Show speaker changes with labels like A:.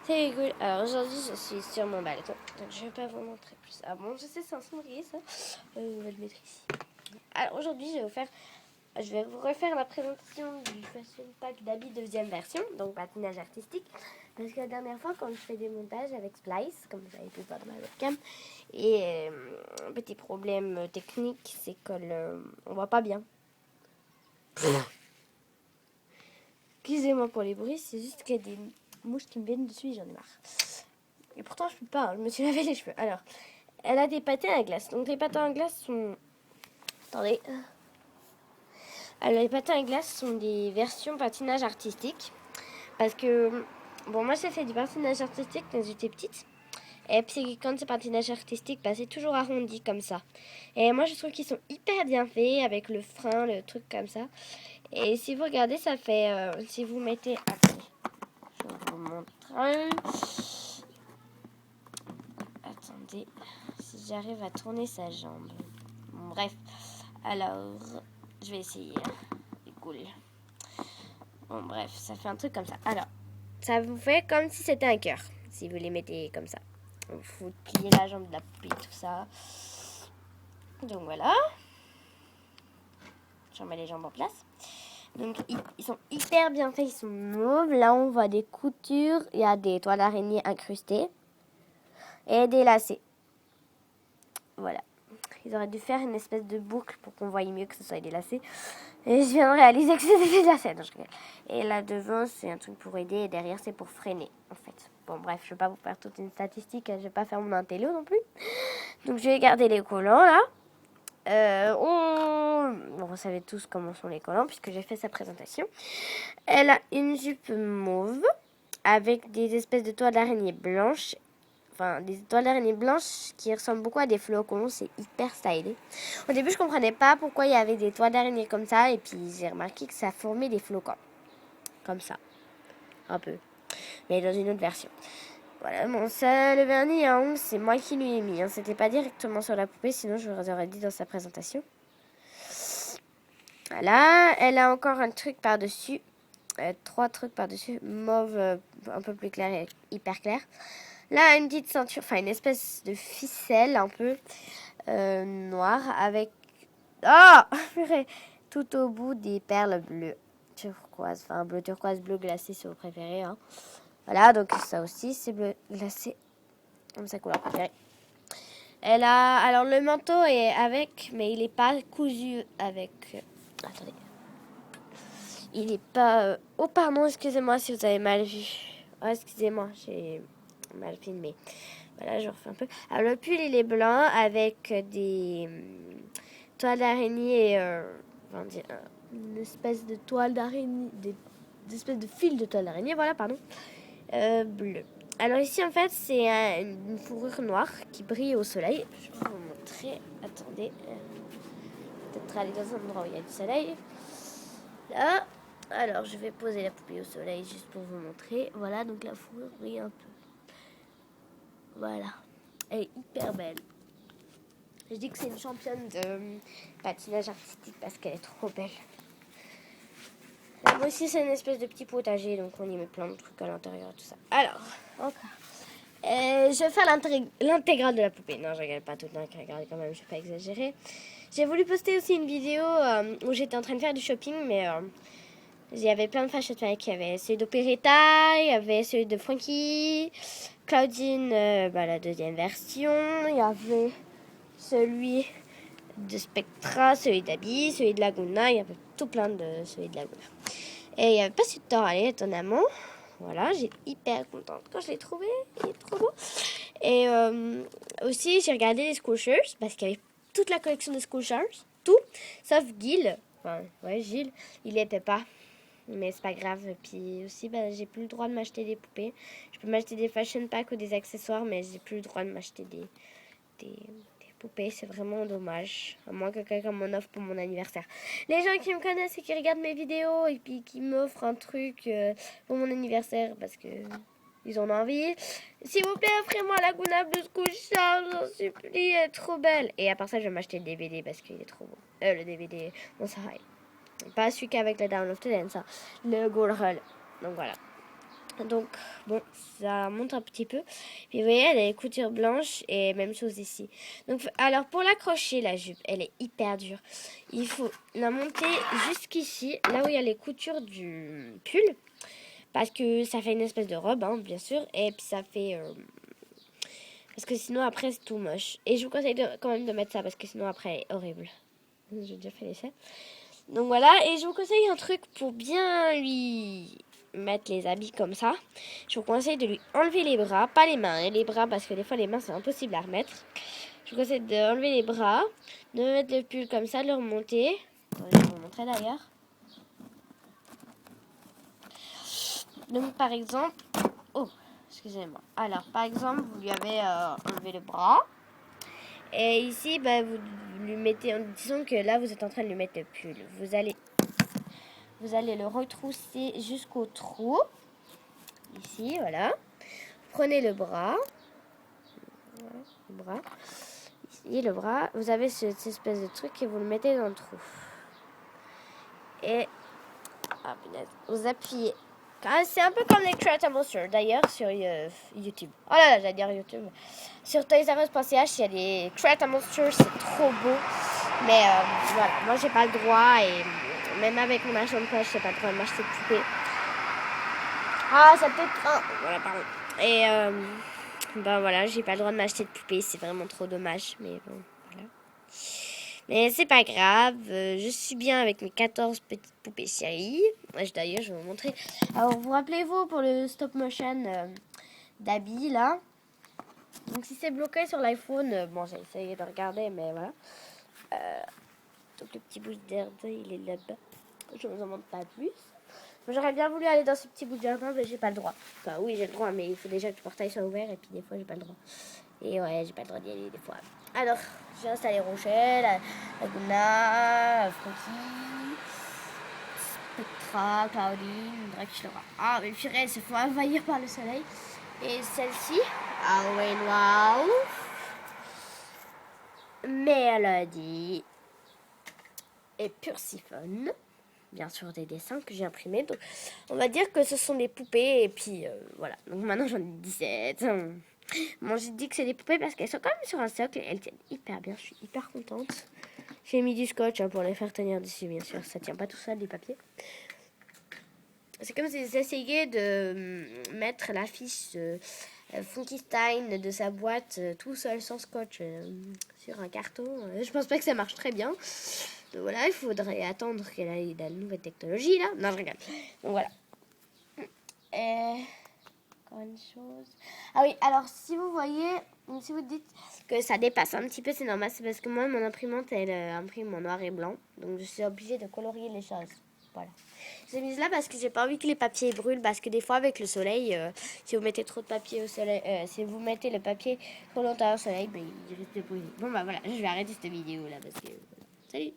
A: C'est cool. Alors aujourd'hui, je suis sur mon balcon, donc je vais pas vous montrer plus. Ah bon, je sais, c'est un cendrier ça. On va le mettre ici. Alors aujourd'hui, je vais vous refaire la présentation du Fashion Pack d'habits deuxième version, donc patinage artistique. Parce que la dernière fois, quand je fais des montages avec Splice, comme vous avez pu voir dans ma webcam, et un petit problème technique, c'est qu'on voit pas bien. Excusez-moi pour les bruits, c'est juste qu'il y a des mouches qui me viennent dessus et j'en ai marre. Et pourtant, je peux pas, je me suis lavé les cheveux. Alors, elle a des patins à glace. Donc, les patins à glace sont... Attendez. Alors, les patins à glace sont des versions patinage artistique. Parce que, bon, moi, j'ai fait du patinage artistique quand j'étais petite. Et puis, quand c'est patinage artistique, bah, c'est toujours arrondi comme ça. Et moi, je trouve qu'ils sont hyper bien faits avec le frein, le truc comme ça. Et si vous regardez, ça fait... si vous mettez... Attendez, je vous montre. Attendez, si j'arrive à tourner sa jambe. Bon, bref, alors, je vais essayer. C'est cool. Bon, bref, ça fait un truc comme ça. Alors, ça vous fait comme si c'était un cœur, si vous les mettez comme ça. Vous pliez la jambe de la poupée, tout ça. Donc voilà. Je remets les jambes en place. Donc, ils sont hyper bien faits, ils sont mauves. Là, on voit des coutures. Il y a des toiles d'araignée incrustées. Et des lacets. Voilà. Ils auraient dû faire une espèce de boucle pour qu'on voie mieux que ce soit des lacets. Et je viens de réaliser que c'était des lacets. Non, je rigole. Et là devant, c'est un truc pour aider. Et derrière, c'est pour freiner, en fait. Bon, bref, je ne vais pas vous faire toute une statistique. Je ne vais pas faire mon intello non plus. Donc, je vais garder les collants, là. Bon, vous savez tous comment sont les collants, puisque j'ai fait sa présentation. Elle a une jupe mauve, avec des espèces de toiles d'araignée blanches. Enfin, des toiles d'araignée blanches qui ressemblent beaucoup à des flocons. C'est hyper stylé. Au début, je comprenais pas pourquoi il y avait des toiles d'araignée comme ça. Et puis, j'ai remarqué que ça formait des flocons. Comme ça. Un peu. Mais dans une autre version. Voilà, bon, ça, le vernis à ongles, c'est moi qui lui ai mis. Hein. C'était pas directement sur la poupée, sinon je vous aurais dit dans sa présentation. Voilà, elle a encore un truc par-dessus. 3 trucs par-dessus. Mauve, un peu plus clair et hyper clair. Là, une petite ceinture, enfin une espèce de ficelle un peu noire avec... tout au bout des perles bleues turquoise, enfin bleu turquoise, bleu glacé si vous préférez. Hein. Voilà, donc ça aussi c'est bleu glacé, comme sa couleur préférée. Elle a, alors le manteau est avec, mais il n'est pas cousu avec... attendez. Il n'est pas... oh pardon, excusez-moi si vous avez mal vu. Oh, excusez-moi, j'ai mal filmé. Voilà, je refais un peu. Alors, le pull, il est blanc avec des toiles d'araignée, une espèce de toile d'araignée, des espèces de fil de toile d'araignée, voilà, pardon, bleu. Alors ici, en fait, c'est une fourrure noire qui brille au soleil. Je vais vous montrer. Attendez. Peut-être aller dans un endroit où il y a du soleil. Là. Alors, je vais poser la poupée au soleil juste pour vous montrer. Voilà, donc la fourrure brille un peu. Voilà. Elle est hyper belle. Je dis que c'est une championne de patinage artistique parce qu'elle est trop belle. Moi aussi, c'est une espèce de petit potager, donc on y met plein de trucs à l'intérieur et tout ça. Alors, encore. Je vais faire l'intégrale de la poupée. Non, je regarde pas toute l'intégrale quand même, je vais pas exagérer. J'ai voulu poster aussi une vidéo où j'étais en train de faire du shopping, mais il y avait plein de fashion packs. Il y avait celui d'Operetta, il y avait celui de Frankie, Claudine, la deuxième version. Il y avait celui de Spectra, celui d'Abby, celui de Laguna. Il y avait tout plein de celui de Laguna. Et il n'y avait pas celui de Torale, étonnamment. Voilà, j'ai hyper contente quand je l'ai trouvé. Il est trop beau. Et aussi, j'ai regardé les Squishers parce qu'il y avait toute la collection de Squishers. Tout, sauf Gil. Enfin, ouais, Gilles, il n'y était pas. Mais c'est pas grave. Puis aussi, j'ai plus le droit de m'acheter des poupées. Je peux m'acheter des fashion packs ou des accessoires, mais j'ai plus le droit de m'acheter des poupées. C'est vraiment dommage. À moins que quelqu'un m'en offre pour mon anniversaire. Les gens qui me connaissent et qui regardent mes vidéos et puis qui m'offrent un truc pour mon anniversaire parce que ils en ont envie. S'il vous plaît, offrez-moi la Laguna Blue Squisha, j'en supplie, elle est trop belle. Et à part ça, je vais m'acheter le DVD parce qu'il est trop beau. Le DVD, non, ça va. Pas celui qu'avec le Down of the Dance, le Gold Roll. Donc voilà. Donc, bon, ça monte un petit peu. Puis, vous voyez, elle a les coutures blanches et même chose ici. Donc, alors, pour l'accrocher, la jupe, elle est hyper dure. Il faut la monter jusqu'ici, là où il y a les coutures du pull. Parce que ça fait une espèce de robe, hein, bien sûr. Et puis, ça fait... parce que sinon, après, c'est tout moche. Et je vous conseille quand même de mettre ça, parce que sinon, après, elle est horrible. J'ai déjà fait l'essai. Donc, voilà. Et je vous conseille un truc pour bien lui... mettre les habits comme ça. Je vous conseille de lui enlever les bras, pas les mains, hein, les bras parce que des fois les mains c'est impossible à remettre. Je vous conseille d'enlever les bras, de mettre le pull comme ça, de le remonter. Je vais vous montrer d'ailleurs. Donc par exemple, oh, excusez-moi. Alors par exemple, vous lui avez enlevé le bras. Et ici, bah, vous lui mettez, disons que là vous êtes en train de lui mettre le pull. Vous allez le retrousser jusqu'au trou. Ici, voilà. Prenez le bras. Le bras. Ici, le bras. Vous avez cette espèce de truc et vous le mettez dans le trou. Et vous appuyez. C'est un peu comme les Create a Monster, d'ailleurs, sur YouTube. Oh là là, j'allais dire YouTube. Sur toysrus.ch, il y a des Create a Monster, c'est trop beau. Mais voilà, moi j'ai pas le droit et même avec mon argent de poche, j'ai pas le droit de m'acheter de poupée. Ah, ça peut-être... Oh, voilà, pardon. Et ben voilà, j'ai pas le droit de m'acheter de poupée, c'est vraiment trop dommage. Mais bon, voilà. Mais c'est pas grave, je suis bien avec mes 14 petites poupées chéries. D'ailleurs, je vais vous montrer. Alors, vous rappelez-vous pour le stop motion d'Abby, là. Donc, si c'est bloqué sur l'iPhone, bon, j'ai essayé de regarder, mais voilà. Donc, le petit bout de jardin, il est là-bas. Je ne vous en montre pas plus. J'aurais bien voulu aller dans ce petit bout de jardin, mais j'ai pas le droit. Enfin, oui, j'ai le droit, mais il faut déjà que le portail soit ouvert, et puis des fois, j'ai pas le droit. Et ouais, j'ai pas le droit d'y aller des fois. Alors, j'ai installé Rochelle, Laguna, Frankie, Spectra, Claudine, Draculaura. Ah, mais purée, elle se fait envahir par le soleil. Et celle-ci, Halloween Wow, Mélodie et Pursiphone. Bien sûr, des dessins que j'ai imprimés. Donc, on va dire que ce sont des poupées. Et puis, voilà. Donc, maintenant, j'en ai 17. Bon, j'ai dit que c'est des poupées parce qu'elles sont quand même sur un socle. Elles tiennent hyper bien. Je suis hyper contente. J'ai mis du scotch pour les faire tenir dessus, bien sûr. Ça tient pas tout seul, du papier. C'est comme si j'essayais de mettre l'affiche Funkystein de sa boîte tout seul sans scotch sur un carton. Je pense pas que ça marche très bien. Donc voilà, il faudrait attendre qu'elle ait la nouvelle technologie là. Non, je regarde. Donc voilà. Encore une chose. Ah oui, alors si vous voyez, si vous dites que ça dépasse un petit peu, c'est normal. C'est parce que moi, mon imprimante, elle imprime en noir et blanc. Donc je suis obligée de colorier les choses. Voilà. J'ai mis là parce que j'ai pas envie que les papiers brûlent. Parce que des fois, avec le soleil, si vous mettez trop de papier au soleil, si vous mettez le papier trop longtemps au soleil, ben, il risque de brûler. Bon, bah voilà, je vais arrêter cette vidéo là parce que. Voilà. Salut!